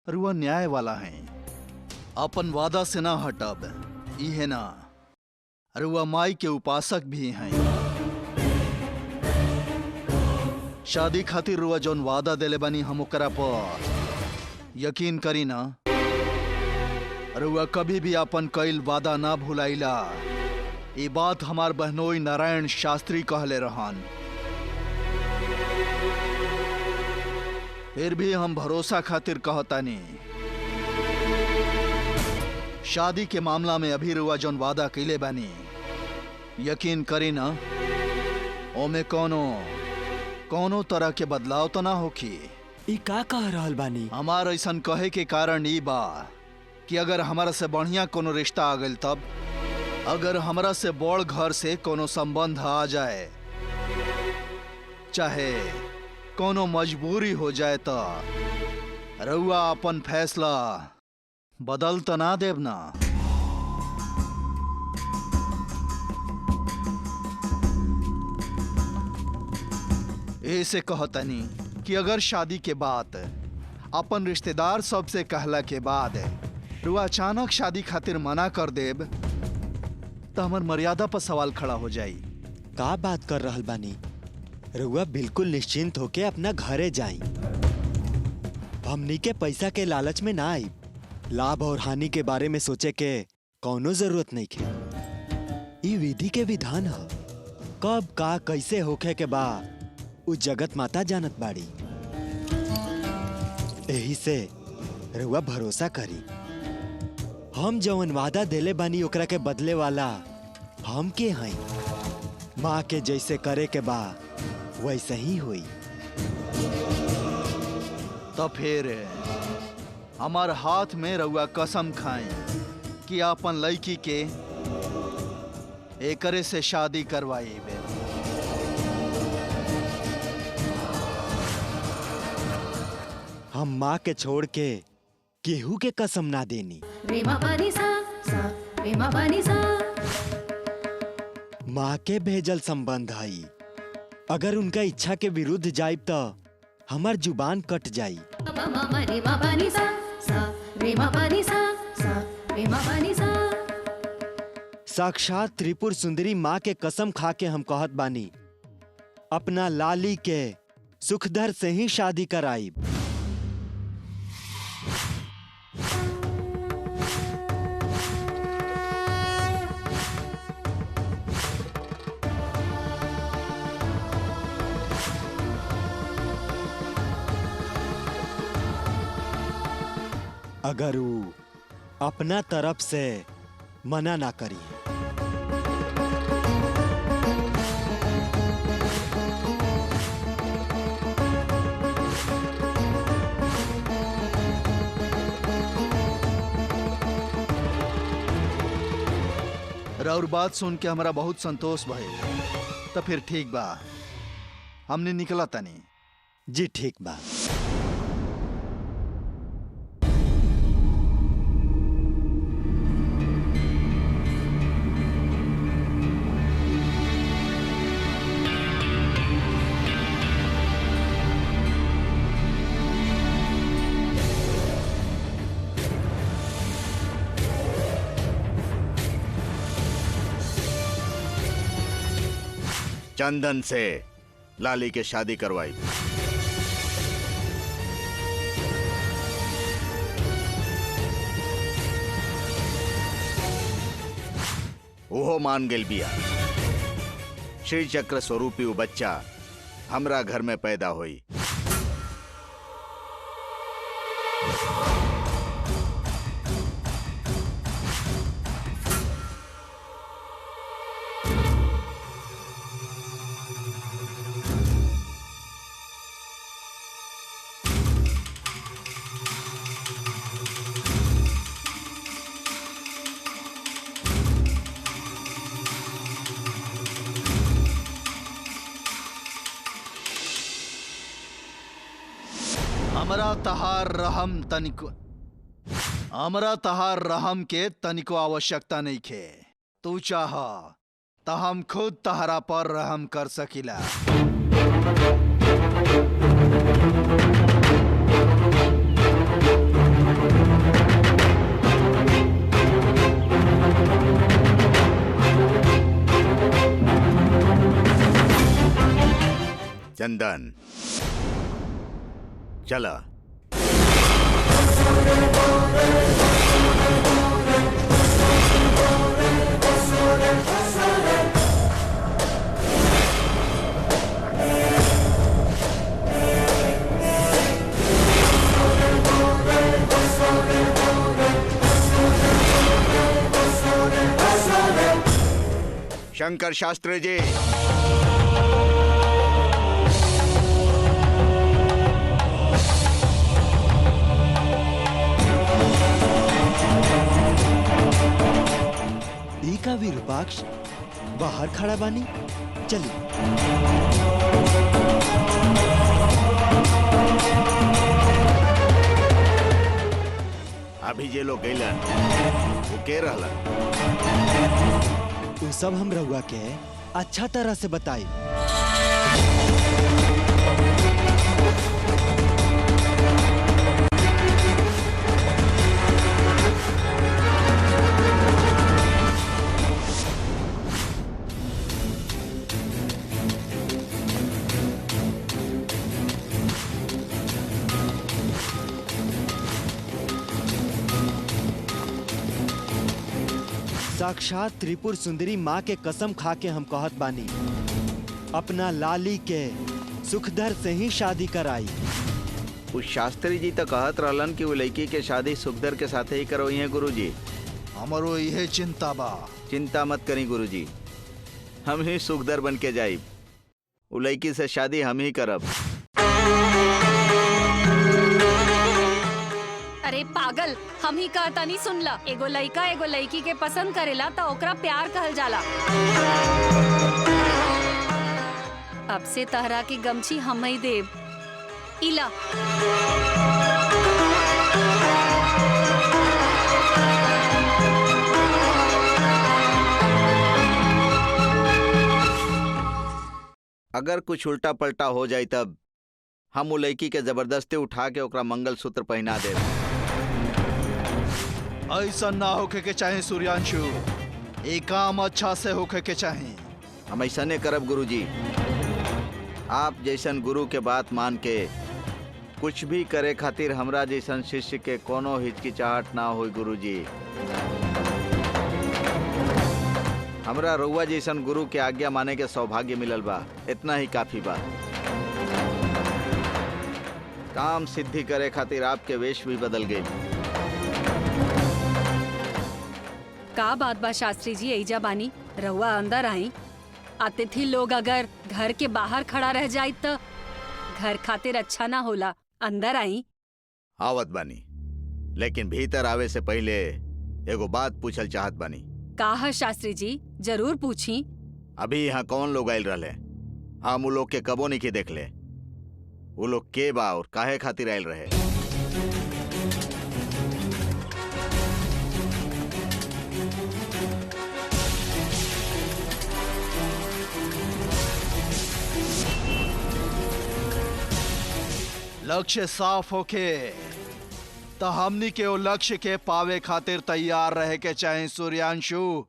रुआ न्याय वाला है, अपन वादा से ना हटब, ई है ना। रुआ माई के उपासक भी हैं। शादी खातिर रुआ जौन वादा देले बानी हम ओकरा पर यकीन करी ना। रुआ कभी भी अपन कईल वादा ना भुलाइला। ये बात हमार बहनोई नारायण शास्त्री कहले रहन। फिर भी हम भरोसा खातिर कहतानी, शादी के मामला में अभी रुआ जौन वादा कइले बानी यकीन करी ना, ओमे कोनो तरह के बदलाव तो ना होखी। ई का कह रहल बानी? हमार ऐसन कहे के कारण ई बा कि अगर हमारा से बढ़िया कोनो रिश्ता आ गइल, तब अगर हमरा से बड़ घर से कोनो संबंध आ जाए, चाहे कोनो मजबूरी हो जाए, तो रउआ अपन फैसला बदल तो ना देब ना। ऐसे कहतनी कि अगर शादी के बाद अपन रिश्तेदार सबसे कहला के बाद रुआ अचानक शादी खातिर मना कर देब, तो हमार मर्यादा पर सवाल खड़ा हो जाई। का बात कर रहल बानी? रउआ बिल्कुल निश्चिंत होके अपना घरे जाई। हमनी के पैसा के लालच में ना आई। लाभ और हानि के बारे में सोचे के कौनो जरूरत नहीं है। ई विधि के विधान है। कब का कैसे होखे के बा उ जगत माता जानत बाड़ी। यही से रउआ भरोसा करी। हम जवन वादा देले बानी ओकरा के बदले वाला हम के हई। माँ के जैसे करे के बा वैसे ही हुई। तो फिर हमार हाथ में रउआ कसम खाई कि अपन लड़की के एकरे से शादी करवाई। हम माँ के छोड़ के केहू के कसम ना देनी। माँ के भेजल संबंध हई। अगर उनका इच्छा के विरुद्ध जाइब तो हमार जुबान कट जाई। साक्षात त्रिपुर सुंदरी माँ के कसम खा के हम कहत बानी, अपना लाली के सुखधर से ही शादी कराइब। अगर वो अपना तरफ से मना ना करी। और बात सुन के हमारा बहुत संतोष भइल। तो फिर ठीक बा, हमने निकला तनी। जी ठीक बा। चंदन से लाली के शादी करवाई। ओहो मान गेल बिया। श्री चक्र स्वरूपी वो बच्चा हमरा घर में पैदा हुई। हमरा तहार रहम के तनिको आवश्यकता नहीं खे। तू चाह तो हम खुद तहरा पर रहम कर सकिला। चंदन चला। शंकर शास्त्री जी, ई का विरूपाक्ष बाहर खड़ा बानी। चली। अभी जे लोग गइलन वो के रहलन? उ सब हम रहुआ के अच्छा तरह से बताई। साक्षात त्रिपुर सुंदरी माँ के कसम खा के हम कहत बानी, अपना लाली के सुखधर से ही शादी कराई। उस शास्त्री जी तो कहत रहलन कि वो लड़की के शादी सुखदर के साथ ही करो हैं गुरुजी। हमरो यह चिंता बा। चिंता मत करी गुरुजी, हम ही सुखदर बन के जाइब। वो लड़की से शादी हम ही करब। अरे पागल, हम ही कहता नहीं सुनला। एगो लड़का एगो लड़की के पसंद करेला तो ओकरा प्यार कहल जाला। अब से तहरा की गमछी हम ही देब। इला। अगर कुछ उल्टा पलटा हो जाए तब हम वो लड़की के जबरदस्ती उठा के ओकरा मंगलसूत्र पहना दे। ऐसा ना होके के चाहे सूर्यांशु, एक काम अच्छा से होके के चाहे। हम ऐसा नहीं करब गुरुजी। आप जैसन गुरु के बात मान के कुछ भी करे खातिर हमरा जैसन शिष्य के कोनो हिचकिचाहट ना होई गुरुजी। हमरा रउआ जैसन गुरु के आज्ञा माने के सौभाग्य मिलल बा, इतना ही काफी बा। काम सिद्धि करे खातिर आपके वेश भी बदल गए। का बात बा शास्त्री जी, एजा बानी, रहुआ अंदर आई। अतिथि लोग अगर घर के बाहर खड़ा रह जाए तो घर खातिर अच्छा ना होला। अंदर आई। आवत बानी, लेकिन भीतर आवे से पहले एगो बात पूछल चाहत बानी। का है शास्त्री जी, जरूर पूछी। अभी यहाँ कौन लोग आयल रहे? हम वो लोग के कबो नहीं के देख ले। वो लोग के बा और काहे खातिर आयल रहे? लक्ष्य साफ होके तो हमनी के वो लक्ष्य के पावे खातिर तैयार रहे के चाहे सूर्यांशु।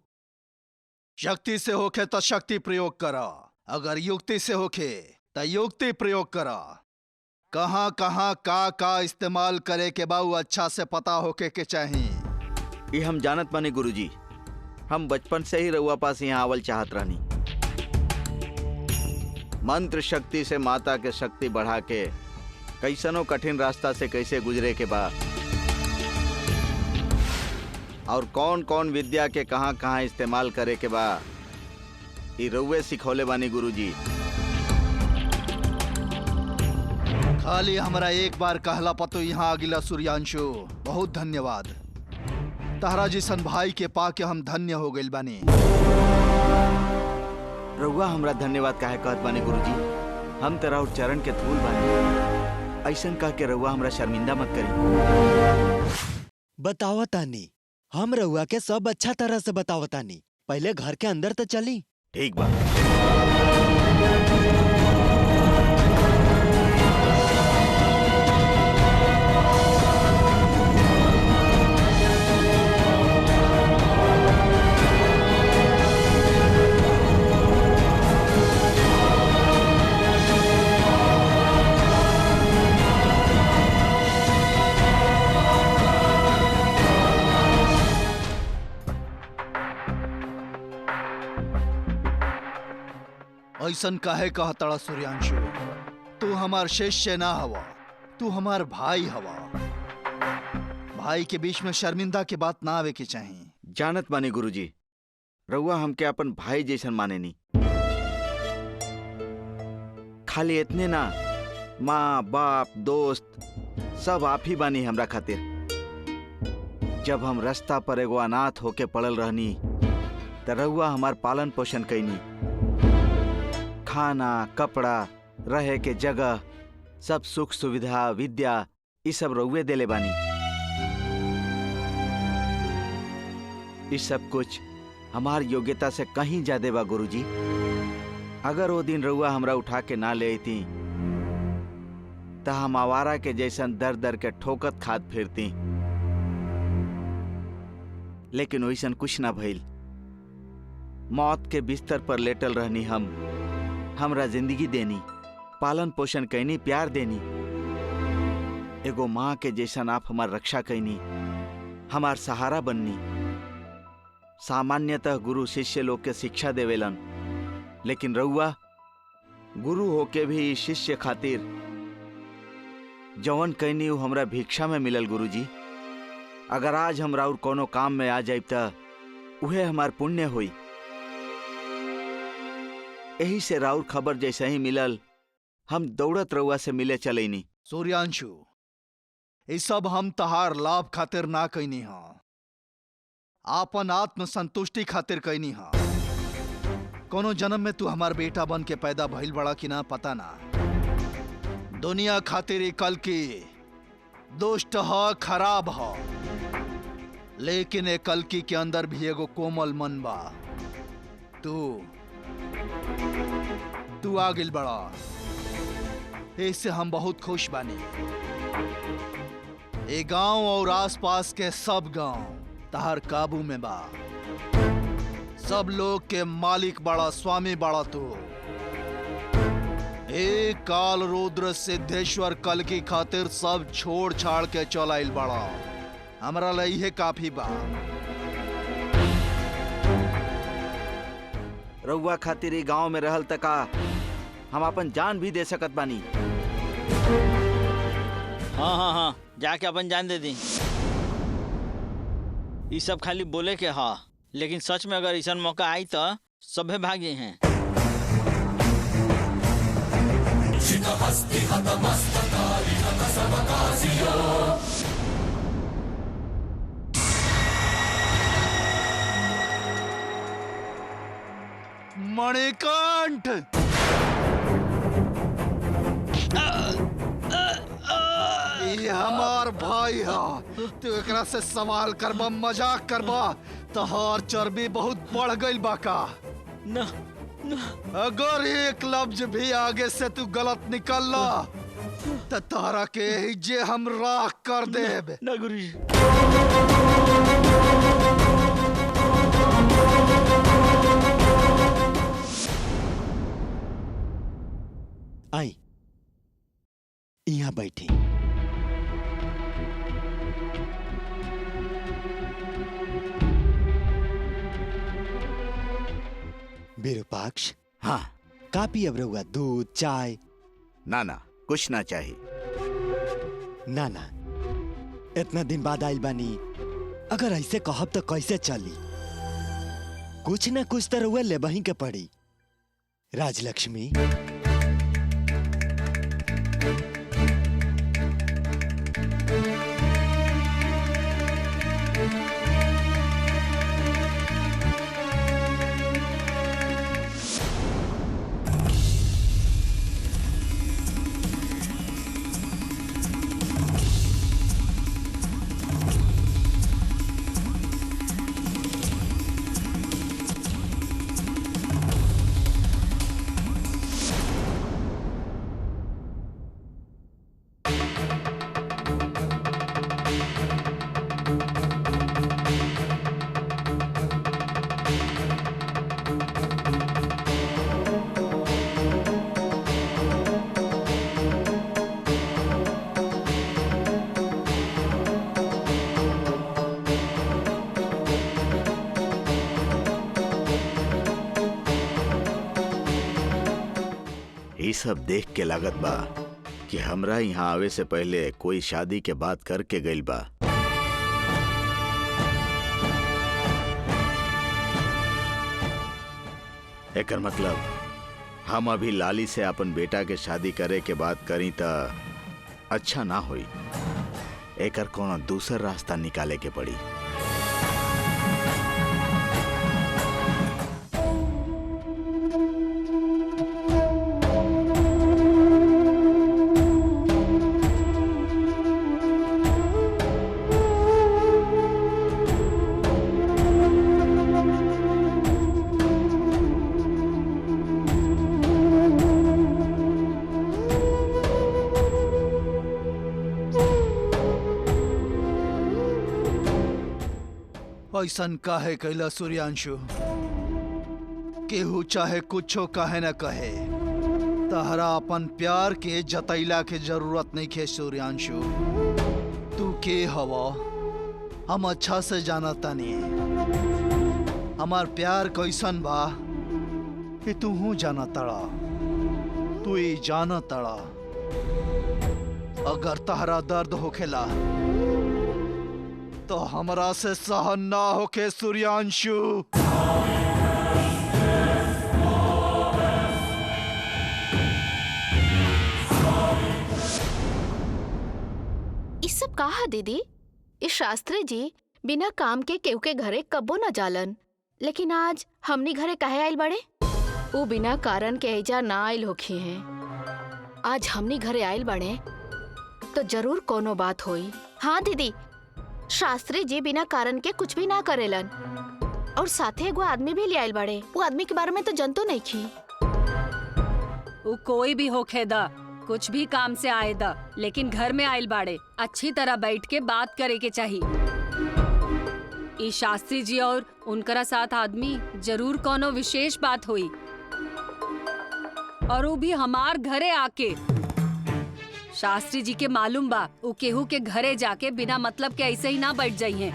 शक्ति से होके तो शक्ति प्रयोग करा, अगर युक्ति से होके तो युक्ति प्रयोग करा। कहाँ कहाँ का इस्तेमाल करे के बाऊ अच्छा से पता होके के चाहे। ये हम जानत बानी गुरुजी, हम बचपन से ही रउआ पास यहाँ आवल चाहत रहनी। मंत्र शक्ति से माता के शक्ति बढ़ा के कैसनो कठिन रास्ता से कैसे गुजरे के बा और कौन कौन विद्या के कहाँ कहाँ इस्तेमाल करे के बा, ये रउए सिखौले बानी गुरुजी। खाली हमरा एक बार कहला पतो यहाँ अगिला सूर्यांशु। बहुत धन्यवाद। तहरा जिसन भाई के पाके हम धन्य हो गइल बानी। रउआ हमरा धन्यवाद काहे कहत बानी गुरुजी? हम तेरा चरण के धूल बानी। ऐसन कह के रउआ हमरा शर्मिंदा मत करी। बतावतानी, हम रहुआ के सब अच्छा तरह से बतावतानी। पहले घर के अंदर तो चली। ठीक बा। ऐसन काहे कहतड़ा सूर्यांशु? तू हमार शिष्य ना हवा, तू हमार भाई हवा। भाई के बीच में शर्मिंदा के बात ना आवे के चाहिए। जानत बानी गुरुजी, रउआ हमके अपन भाई जैसन माने नी। खाली इतने ना, माँ बाप दोस्त सब आप ही बानी हमरा खातिर। जब हम रास्ता पर एगो अनाथ होके पड़ल रहनी त रउआ हमार पालन पोषण कैनी। खाना कपड़ा रहे के जगह सब सुख सुविधा विद्या ये सब रउए देले बानी। ये सब कुछ हमार योग्यता से कहीं ज्यादा बा गुरुजी। अगर वो दिन रउआ हमरा उठा के ना ले अती त हम आवारा के जैसन दर दर के ठोकत खाद फिरती। लेकिन वैसन कुछ ना भइल। मौत के बिस्तर पर लेटल रहनी हम, हमरा जिंदगी देनी, पालन पोषण कैनी, प्यार देनी। एगो माँ के जैसन आप हमार रक्षा कैनी, हमार सहारा बननी। सामान्यतः गुरु शिष्य लोग के शिक्षा देवेलन, लेकिन रउआ गुरु होके भी शिष्य खातिर जवन कैनी उ हमरा भिक्षा में मिलल गुरुजी। अगर आज हम राउर कोनो काम में आ जाइब त उहे हमार पुण्य हुई। यही से राउर खबर जैसे ही मिलल हम दौड़त रउआ से मिले चलेनी। सूर्यांशु, ये सब हम तहार लाभ खातिर ना कैनी हा, आपन आत्म संतुष्टि खातिर कैनी हा। कोनो जन्म में तू हमार बेटा बन के पैदा भइल बड़ा कि ना पता ना। दुनिया खातिर ई कल की दुष्ट ह, खराब ह, लेकिन ए कलकी के अंदर भी एगो कोमल मन बा। तू आगिल बड़ा, इससे हम बहुत खुश बानी। ए गांव और आसपास के सब गांव तहार काबू में बा। सब लोग के मालिक बड़ा, स्वामी बड़ा तू। ए काल रुद्र सिद्धेश्वर कलकी खातिर सब छोड़ छाड़ के चलाइल बड़ा। हमरा ला इहे काफी बा। रउआ खातिर ई गांव में रहल तका हम अपन जान भी दे सकत बानी। हाँ हाँ हाँ, जाके अपन जान दे दी। ये सब खाली बोले के हाँ, लेकिन सच में अगर ऐसा मौका आई तो सभे भाग गए हैं। मणिकंठ, ये हमार भाई है। तू एकरा से सवाल करबा, मजाक करबा, तहार चर्बी बहुत बढ़ गई बाका। न, न। अगर एक लफ्ज भी आगे से तू गलत निकलला तो तारा के ही जे हम राख कर देब। न गुरुजी। आई यहाँ बैठी। विरूपाक्ष, हाँ। का पियब रहुआ? दूध, चाय? ना ना, कुछ ना चाहिए। ना ना, इतना दिन बाद आइल बानी, अगर ऐसे कहब तो कैसे चली? कुछ ना कुछ तो रहुआ लेबही के पड़ी। राजलक्ष्मी, ये सब देख के लागत बा कि हमरा यहाँ आवे से पहले कोई शादी के बात करके गइल बा। एकर मतलब हम अभी लाली से अपन बेटा के शादी करे के बात करी त अच्छा ना होई। एकर कोनो दूसर रास्ता निकाले के पड़ी। ऐसन काहे कैला सूर्यांशु? केहू चाहे कुछो काहे न कहे, तहरा अपन प्यार के जतैला के जरूरत नहीं खे सूर्यांशु। तू के हवा हम अच्छा से जाना तानी। हमार प्यार कैसन बा कि तू हूँ जाना तड़ा, तू ही जाना तड़ा। अगर तहरा दर्द होखेला तो हमरा से सहन ना होके सूर्यांशु। इस सब कहा दीदी? इस शास्त्री जी बिना काम के केहू के घरे कब्बो न जालन, लेकिन आज हमनी घरे काहे आइल बड़े? वो बिना कारण के एजा ना आइल होखी हैं। आज हमनी घरे आइल बड़े तो जरूर कोनो बात होई। हाँ दीदी, शास्त्री जी बिना कारण के कुछ भी ना करेलन, और साथे एगो आदमी भी ले आइल बड़े। वो आदमी के बारे में तो जनतो नहीं खी। वो कोई भी होखेदा, कुछ भी काम से आएदा, लेकिन घर में आइल बाड़े अच्छी तरह बैठ के बात करे के चाहिए। ई शास्त्री जी और उनकरा साथ आदमी जरूर कोनो विशेष बात हुई, और वो भी हमार घरे आके। शास्त्री जी के मालूम बा वो केहू के घरे जाके बिना मतलब के ऐसे ही ना बैठ जाइए।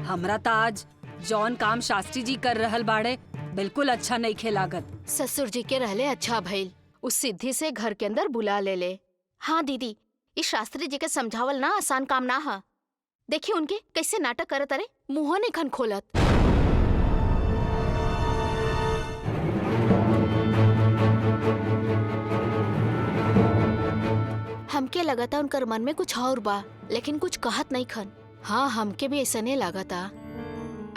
हमरा तो आज जौन काम शास्त्री जी कर रहल बाड़े बिल्कुल अच्छा नहीं खेलागत। ससुर जी के रहले अच्छा भइल, उस सिद्धि से घर के अंदर बुला ले। हाँ दीदी, इस शास्त्री जी के समझावल ना आसान काम ना हा। देखिए उनके कैसे नाटक करत अरे, मुंह नहीं खन खोलत। हमके लगता उनकर मन में कुछ और बा, लेकिन कुछ कहत नहीं खन। हाँ हमके भी ऐसा नहीं लगता।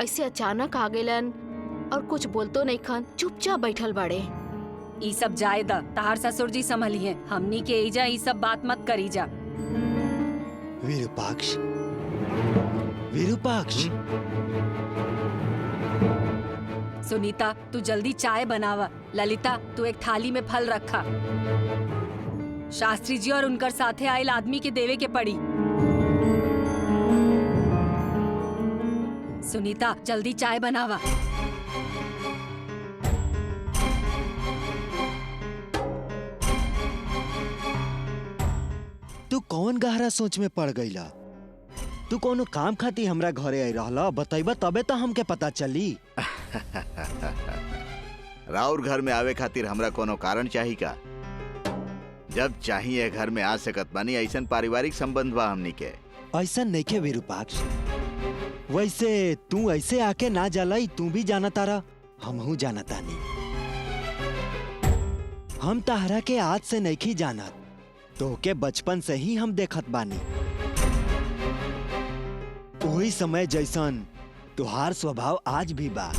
ऐसे अचानक आ गेलन और कुछ बोलतो नहीं खन, चुपचाप बैठल बाड़े। ई सब जायदा तार ससुर जी संभलिए, हमनी के एजा ई सब बात मत करी जा। विरूपाक्ष, विरूपाक्ष। सुनीता तू जल्दी चाय बनावा। ललिता तू एक थाली में फल रखा। शास्त्री जी और उनकर साथे आयल आदमी के देवे के पड़ी। सुनीता जल्दी चाय बनावा। तू कौन गहरा सोच में पड़ गईला? तू कोनो काम खाती हमरा घरे आई रहला, बताइबा तबे तो हमके पता चली। राउर घर में आवे खातिर हमरा कोनो कारण चाहिए का? जब चाहिए घर में आ सकत बानी। ऐसन पारिवारिक संबंध बा हमनी के। ऐसा नहीं के विरूपाक्ष। वैसे तू ऐसे आके ना जालाई, तू भी जाना तारा, हमहू जाना तानी। हम ताहरा के आज से नहीं जाना, तो के बचपन से ही हम देखत बानी। वही समय जैसन तुहार स्वभाव आज भी बा।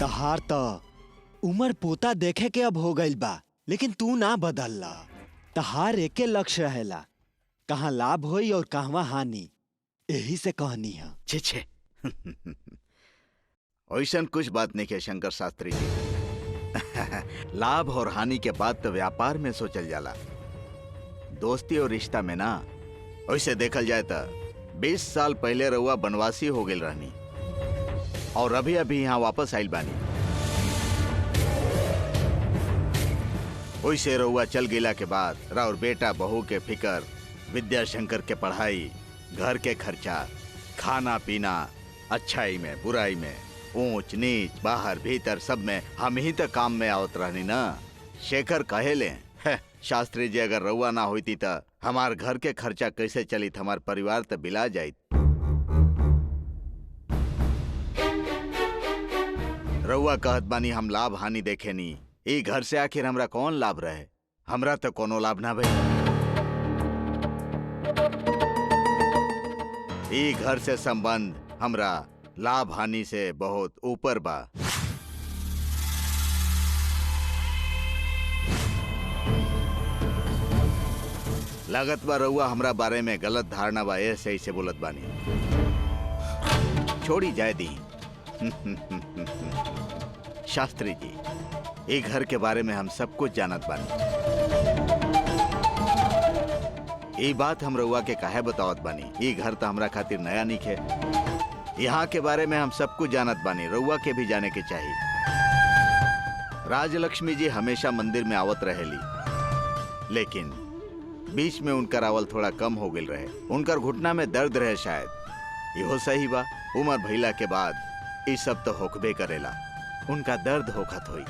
तहार तो उमर पोता देखे के अब हो गइल बा, लेकिन तू ना बदलला। तहार एके लक्ष्य रहेला, कहाँ लाभ होई और कहवा हानि। यही से कहनी है। छे छे ऐसन कुछ बात नहीं है शंकर शास्त्री जी। लाभ और हानि के बाद तो व्यापार में सोचल जाला, दोस्ती और रिश्ता में ना। वैसे देखल जाए तो 20 साल पहले रउआ बनवासी हो गई रहनी, और अभी अभी यहाँ वापस आइल बानी। वैसे रउआ चल गेला के बाद राउर बेटा बहू के फिकर, विद्याशंकर के पढ़ाई, घर के खर्चा, खाना पीना, अच्छाई में बुराई में ऊंच नीच बाहर भीतर सब में हम ही तो काम में आवत रहनी ना। शेखर कहेले शास्त्री जी अगर रउआ ना होती तो हमार घर के खर्चा कैसे चलित, हमार परिवार तो बिला जाइत। रउआ कहत बानी हम लाभ हानि देखे नी, ई घर से आखिर हमरा कौन लाभ रहे? हमरा तो कोनो लाभ ना भई। ई घर से संबंध हमरा लाभ हानि से बहुत ऊपर बा। लागत बा रउआ हमरा बारे में गलत धारणा बा, ऐसे ही से बोलत बानी। छोड़ी जाए दी। शास्त्री जी, ये घर के बारे में हम सब कुछ जानत बानी। ये बात हम रउआ के काहे बतावत बानी? ये घर तो हमरा खातिर नया निक है। यहाँ के बारे में हम सब कुछ जानत बानी, रउआ के भी जाने के चाहिए। राजलक्ष्मी जी हमेशा मंदिर में आवत रहेली, लेकिन बीच में उनकर आवल थोड़ा कम हो गई रहे। उनकर घुटना में दर्द रहे शायद। इहो सही बा, उम्र भइला के बाद ये सब तो होकबे करेला, उनका दर्द होखत होई।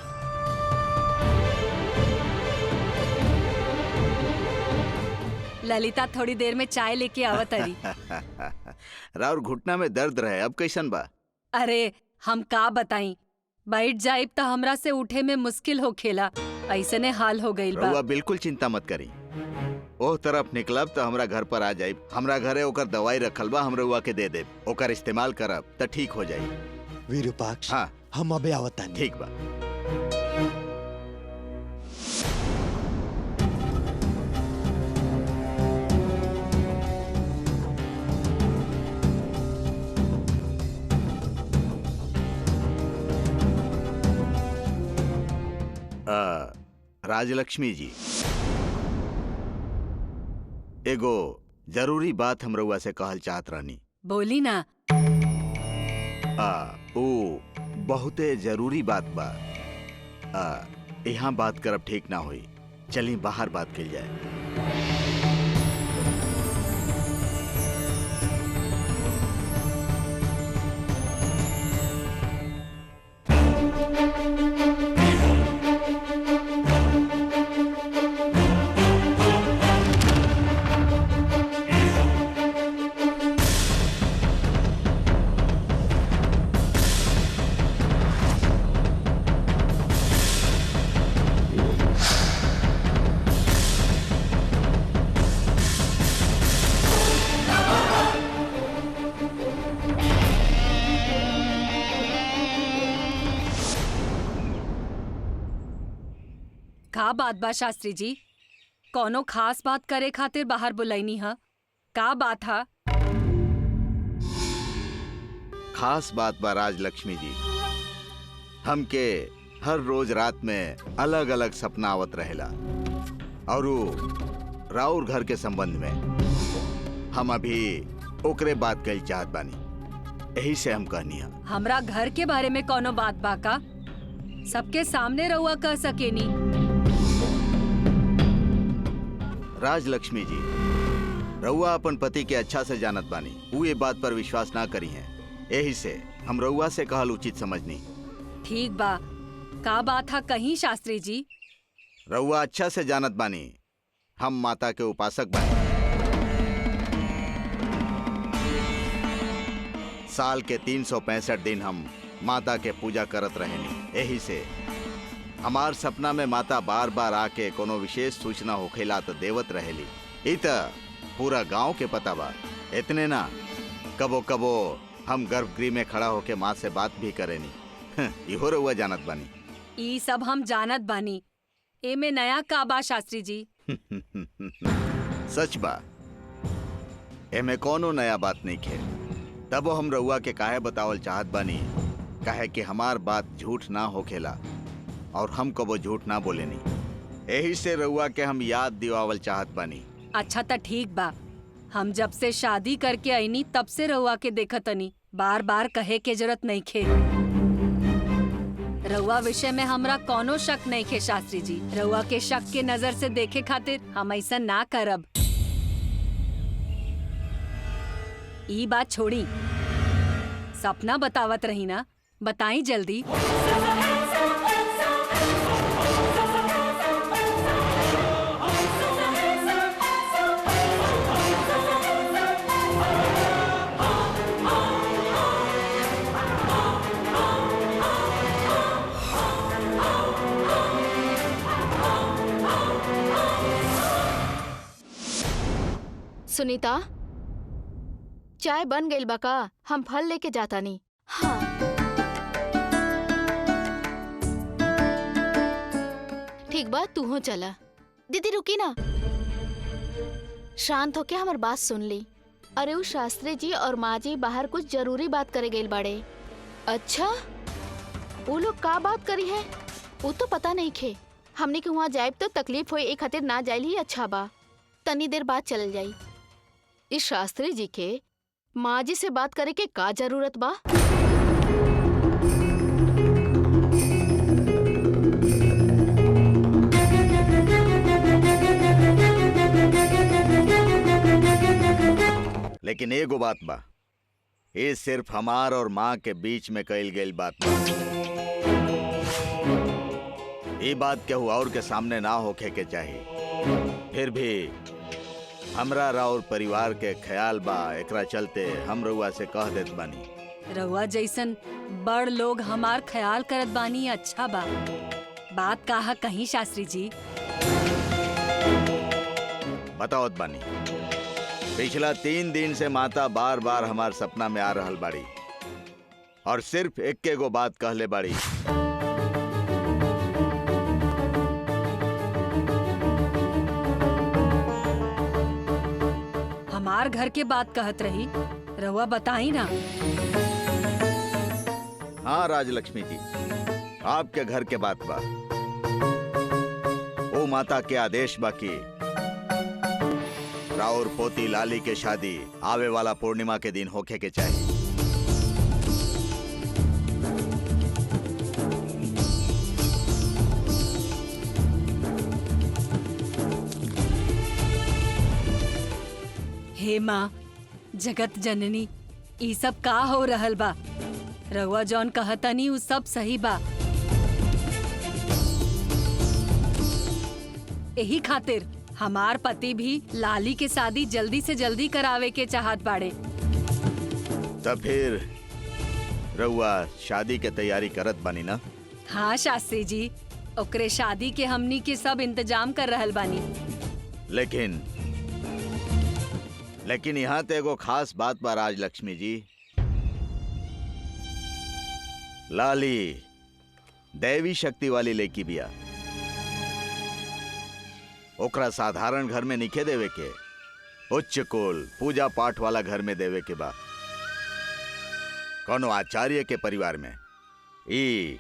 ललिता थोड़ी देर में चाय लेके आवत अरी। राउर घुटना में दर्द रहे, अब कैसन बा? अरे हम का बताई, बैठ जाइब तो हमरा से उठे में मुश्किल हो खेला, ऐसने हाल हो गइल बा। रउआ बिल्कुल चिंता मत करी। ओह तरफ निकलब तो हमरा घर पर आ जाइब। हमरा घरे ओकर दवाई रखल बा, हम रउआ के दे देब। ओकर इस्तेमाल करब तो ठीक हो जाई। विरूपाक्ष, हाँ। हम अबे आवतानी। ठीक बा। राजलक्ष्मी जी, एगो जरूरी बात हम रउआ से कहल चाहत रहनी। बोली ना। ओ बहुते जरूरी बात बा। यहाँ बात करब ठीक ना होई, चली बाहर बात कल जाए। का बात बा शास्त्री जी? कोनो खास बात करे खातिर बाहर बुलाईनी हा? का बात हा? खास बात बा राजलक्ष्मी जी, हमके हर रोज रात में अलग अलग सपना आवत रहेला, और राउर घर के संबंध में हम अभी ओकरे बात कल चाहत बानी। यही से हम कहनी है। हमरा घर के बारे में कोनो बात बा का? सबके सामने रहुआ कह सकेनी। राजलक्ष्मी जी, रउआ अपन पति के अच्छा से जानत बानी, वो ये बात पर विश्वास ना करी है। यही से हम रउआ से कहल उचित समझनी। ठीक बा, का बात हा कहीं शास्त्री जी? रउआ अच्छा से जानत बानी, हम माता के उपासक बानी। साल के 365 दिन हम माता के पूजा करत रहेनी। यही से हमार सपना में माता बार बार आके कोनो विशेष सूचना होखेला तो देवत रहेली। इ त पूरा गांव के पता बा। इतने ना, कबो कबो हम गर्भगृह में खड़ा होके माँ से बात भी करेनी। इहो रउआ जानत बानी। ई सब हम जानत बानी, एमे नया का बा शास्त्री जी? सच बा, एमे कोनो नया बात नहीं खे। तबो हम रउआ के काहे बतावल चाहत बानी, काहे कि हमार बात झूठ ना होखेला और हम कबो झूठ ना बोलेनी। यही से रउआ के हम याद दिवावल चाहत बानी। अच्छा त ठीक बा, हम जब से शादी करके आईनी तब से रउआ के देखतनी, बार बार कहे के जरूरत नहीं खे। रउआ विषय में हमरा कोनो शक नहीं खे शास्त्री जी। रउआ के शक के नजर से देखे खातिर हम ऐसा ना करब। ई बात छोड़ी, सपना बतावत रही ना, बताई जल्दी। सुनीता, चाय बन गई बका, हम फल लेके जाता नहीं। हाँ। ठीक बा, तू हो चला। दीदी रुकी ना, शांत होके हमार बात सुन ली। अरे वो शास्त्री जी और माँ जी बाहर कुछ जरूरी बात करे गए बड़े। अच्छा, वो लोग का बात करी है वो तो पता नहीं खे। हमने के वहाँ जाए तो तकलीफ हो, एक खातिर ना जाइल ही अच्छा बा। तनी देर बाद चल जाई। इस शास्त्री जी के माँ जी से बात करे के का जरूरत बा? लेकिन एगो बात बा, ये सिर्फ हमार और माँ के बीच में कईल गई बात बा। ये बात केहू और के सामने ना होखे के चाहिए। फिर भी हमरा राउर परिवार के ख्याल बा, एकरा चलते हम रउआ से कह देत बानी। रउआ जैसन बड़ लोग हमार ख्याल करत बानी, अच्छा बा। बात कहा कहीं शास्त्री जी? बताओत बानी, पिछला 3 दिन से माता बार बार हमार सपना में आ रहल बाड़ी और सिर्फ एक गो बात कहले बाड़ी। हमार घर के बात कहत रही, रउआ बताई ना। हाँ राजलक्ष्मी जी, आपके घर के बात बा। ओ माता के आदेश बाकी राउर पोती लाली के शादी आवे वाला पूर्णिमा के दिन होखे के चाहिए। हे माँ जगत जननी, ई सब का हो रहल बा? रउआ जौन कहतनी उ सब सही बा। यही खातिर हमार पति भी लाली के शादी जल्दी से जल्दी करावे के चाहत बाड़े। तब फिर रउआ शादी के तैयारी करत बानी ना? हाँ शास्त्री जी, ओकरे शादी के हमनी के सब इंतजाम कर रहल बानी। लेकिन यहाँ तो एगो खास बात बा राजलक्ष्मी जी। लाली दैवी शक्ति वाली लड़की बिया, ओकरा साधारण घर में निखे देवे के, उच्च कुल पूजा पाठ वाला घर में देवे के बा, कोनो आचार्य के परिवार में। ई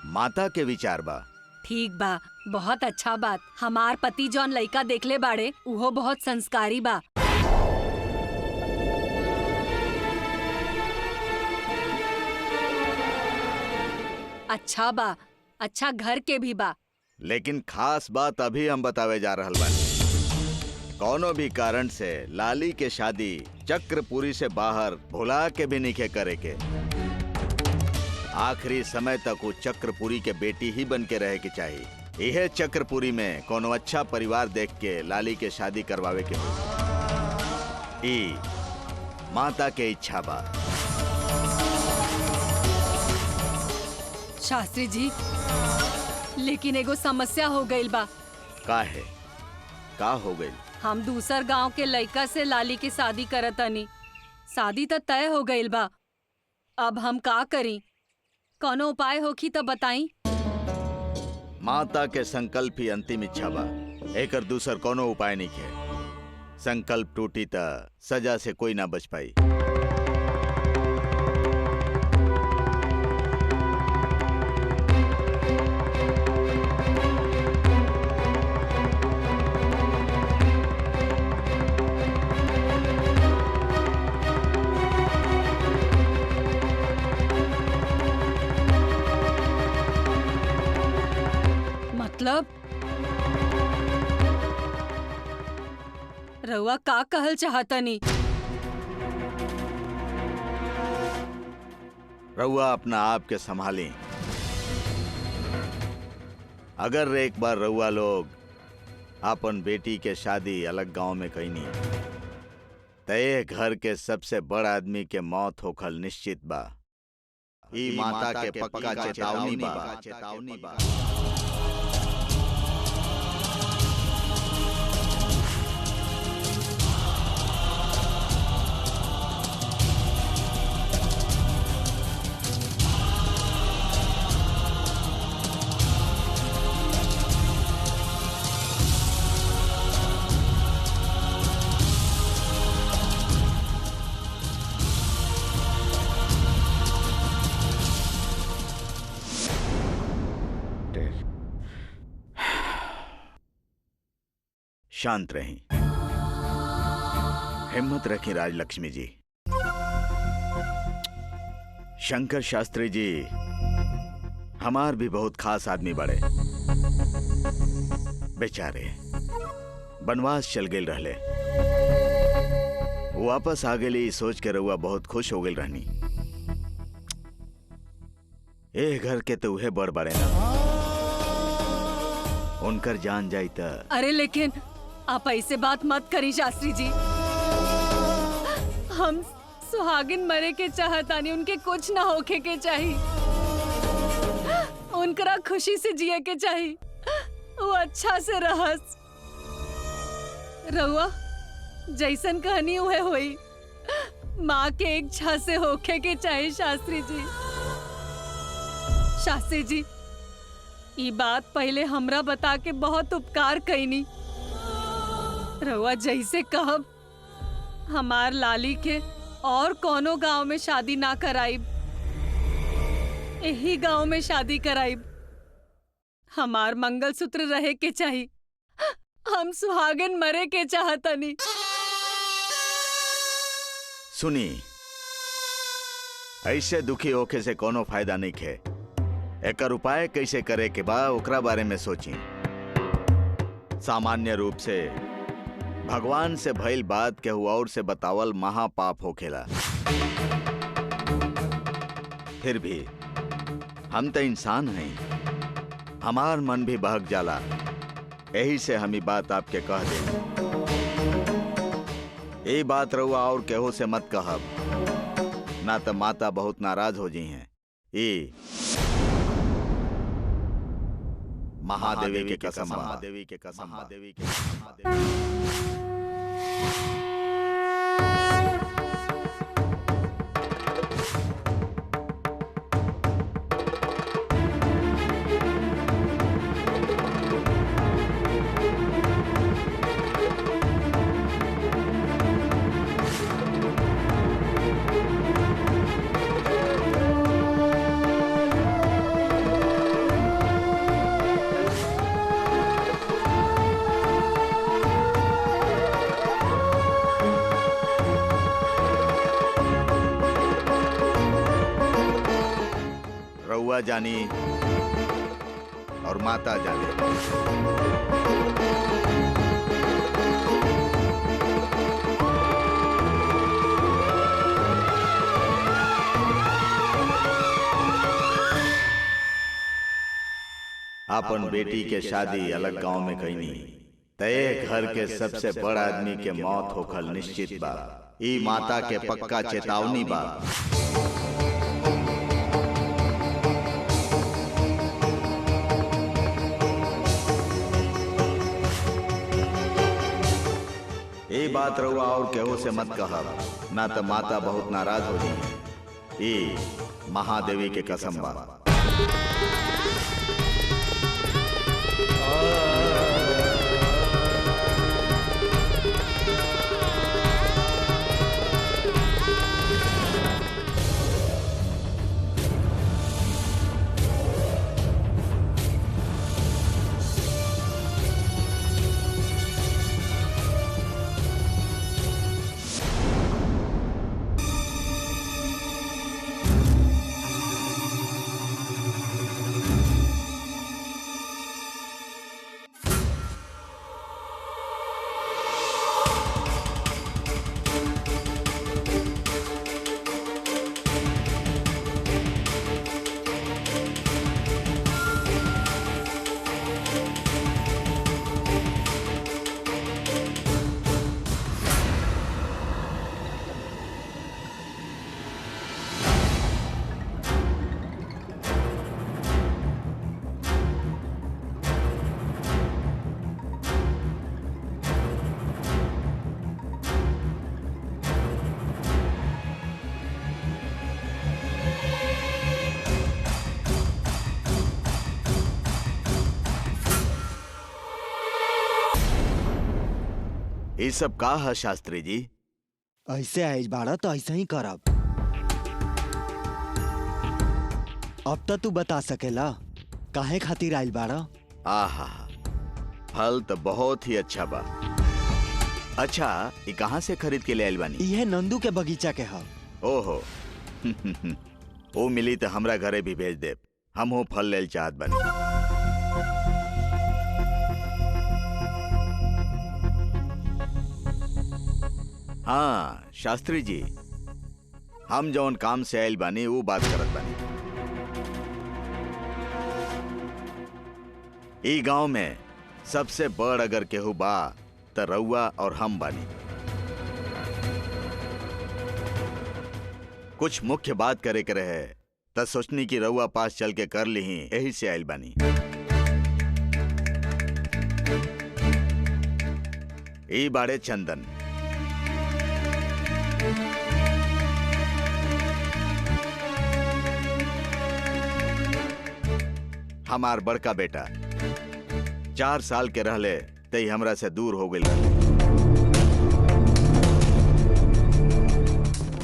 माता के विचार बा। ठीक बा, बहुत अच्छा बात। हमार पति जौन लइका देखले बाड़े उहो बहुत संस्कारी बा। अच्छा बा, अच्छा घर के भी बा। लेकिन खास बात अभी हम बतावे जा रहल बानी। कोनो भी कारण से लाली के शादी चक्रपुरी से बाहर भुला के भी नहीं करे के। आखिरी समय तक वो चक्रपुरी के बेटी ही बन के रहे के चाहिए। यह चक्रपुरी में कोनो अच्छा परिवार देख के लाली के शादी करवावे के ई माता के इच्छा बा। शास्त्री जी, लेकिन एगो समस्या हो गईल बा। का है? का हो गई? हम दूसर गांव के लइका से लाली के शादी करतनी। शादी तो तय हो गईल बा, अब हम का करी? कोनो उपाय होखी तो बताई। माता के संकल्प ही अंतिम इच्छा बा, एकर दूसर कोनो उपाय नहीं है। संकल्प टूटी त सजा से कोई ना बच पाई। मतलब रउआ का कहल चाहतनी? रउआ अपना आप के संभालें। अगर एक बार रउआ लोग अपन बेटी के शादी अलग गांव में कईनी तय घर के सबसे बड़ आदमी के मौत होखल निश्चित बा। ई माता के पक्का चेतावनी बा। शांत रहें, हिम्मत रखें राजलक्ष्मी जी। शंकर शास्त्री जी हमार भी बहुत खास आदमी बड़े। बेचारे बनवास चल गए रहले, वापस आ गए सोच के रउआ बहुत खुश हो गई रहनी। ए घर के तो उहे बड़ बड़े ना, उनकर जान जाई त। अरे लेकिन आप ऐसे बात मत करी शास्त्री जी। हम सुहागिन मरे के चाहतानी, उनके कुछ ना होके के चाहिए, उनकरा खुशी से जिए के चाहिए, वो अच्छा से रहस। रहुआ जैसन कहनी हुए हुई, माँ के इच्छा से होके के चाहिए शास्त्री जी। शास्त्री जी ये बात पहले हमरा बता के बहुत उपकार कईनी। रउआ जैसे कहब हमार लाली के और कोनो गांव में शादी ना कराइब, यही गांव में शादी कराइब। हमार मंगलसूत्र रहे के चाहिए, हम सुहागिन मरे के चाहतनी। सुनी, ऐसे दुखी होके से कोनो फायदा नहीं है। एकर उपाय कैसे करे के बा ओकरा बारे में सोची। सामान्य रूप से भगवान से भइल बात केहू और से बतावल महापाप होखेला। फिर भी हम तो इंसान हैं, हमार मन भी बहक जाला, यही से हम ये बात आपके कह दे। ये बात रहुआ और केहू से मत कहब, ना तो माता बहुत नाराज हो जी हैं। ये महादेवी के कसम, महादेवी के कसम, महादेवी के कसम। रउआ जानी और माता जाने। अपन बेटी के शादी अलग गांव में कईनी तय घर के सबसे बड़ आदमी के मौत होखल निश्चित बा। ई माता के पक्का चेतावनी बा। ये बात रहुआ और केहू से मत कहब, ना तो माता बहुत नाराज हो जी। ये महादेवी के कसम बा। ये सब का है शास्त्री जी? ऐसे आइज बाड़ा तो ऐसे ही करब। अब तो तू बता सकेला काहे खातिर आइल बाड़ा? आहा, फल तो बहुत ही अच्छा बा। अच्छा, ये कहाँ से खरीद के ले आइल बानी? यह नंदू के बगीचा के हा। ओहो वो मिली तो हमरा घरे भी भेज दे, हम हो फल लेल चाहत बानी। हाँ शास्त्री जी, हम जौन काम से आइल बानी वो बात करत बानी। ई गांव में सबसे बड़ अगर केहू बा त रउआ और हम बानी। कुछ मुख्य बात करे के रहे त सोचनी की रउआ पास चल के कर ली, यही से आइल बानी। ई बाड़े चंदन, हमार बड़का बेटा 4 साल के रहले तई हमरा से दूर हो गई रहले,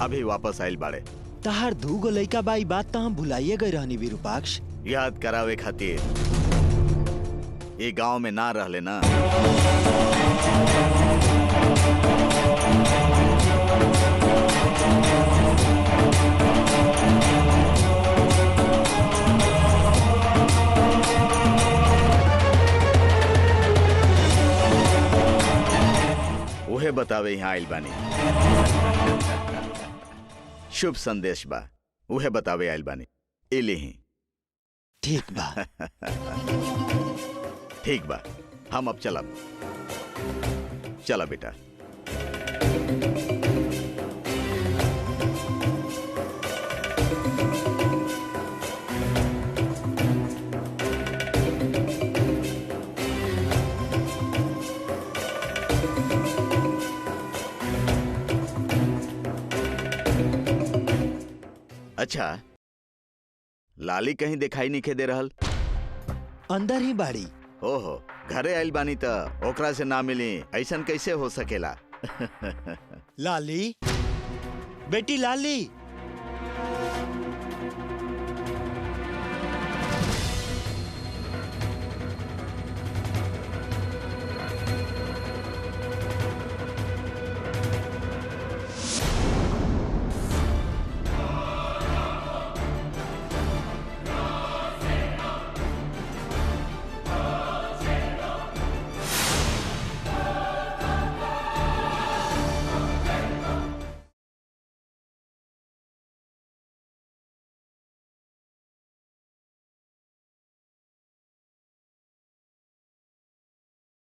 अभी वापस आइल बाड़े। तहार 2 गो लइका बा, ई बात तो हम भुलाइए गए रहनी विरूपाक्ष। याद करावे खातिर ये गांव में ना रहले ना। उहे बतावे यहाँ आइल बानी। शुभ संदेश बा, उहे बतावे आइल बानी। इली ही ठीक बा। ठीक बा, हम अब चलब। चला बेटा। अच्छा, लाली कहीं दिखाई नहीं दे रहल? अंदर ही बाड़ी। ओहो, घरे आइल बानी त ओकरा से ना मिली, ऐसन कैसे हो सकेला? लाली, बेटी लाली।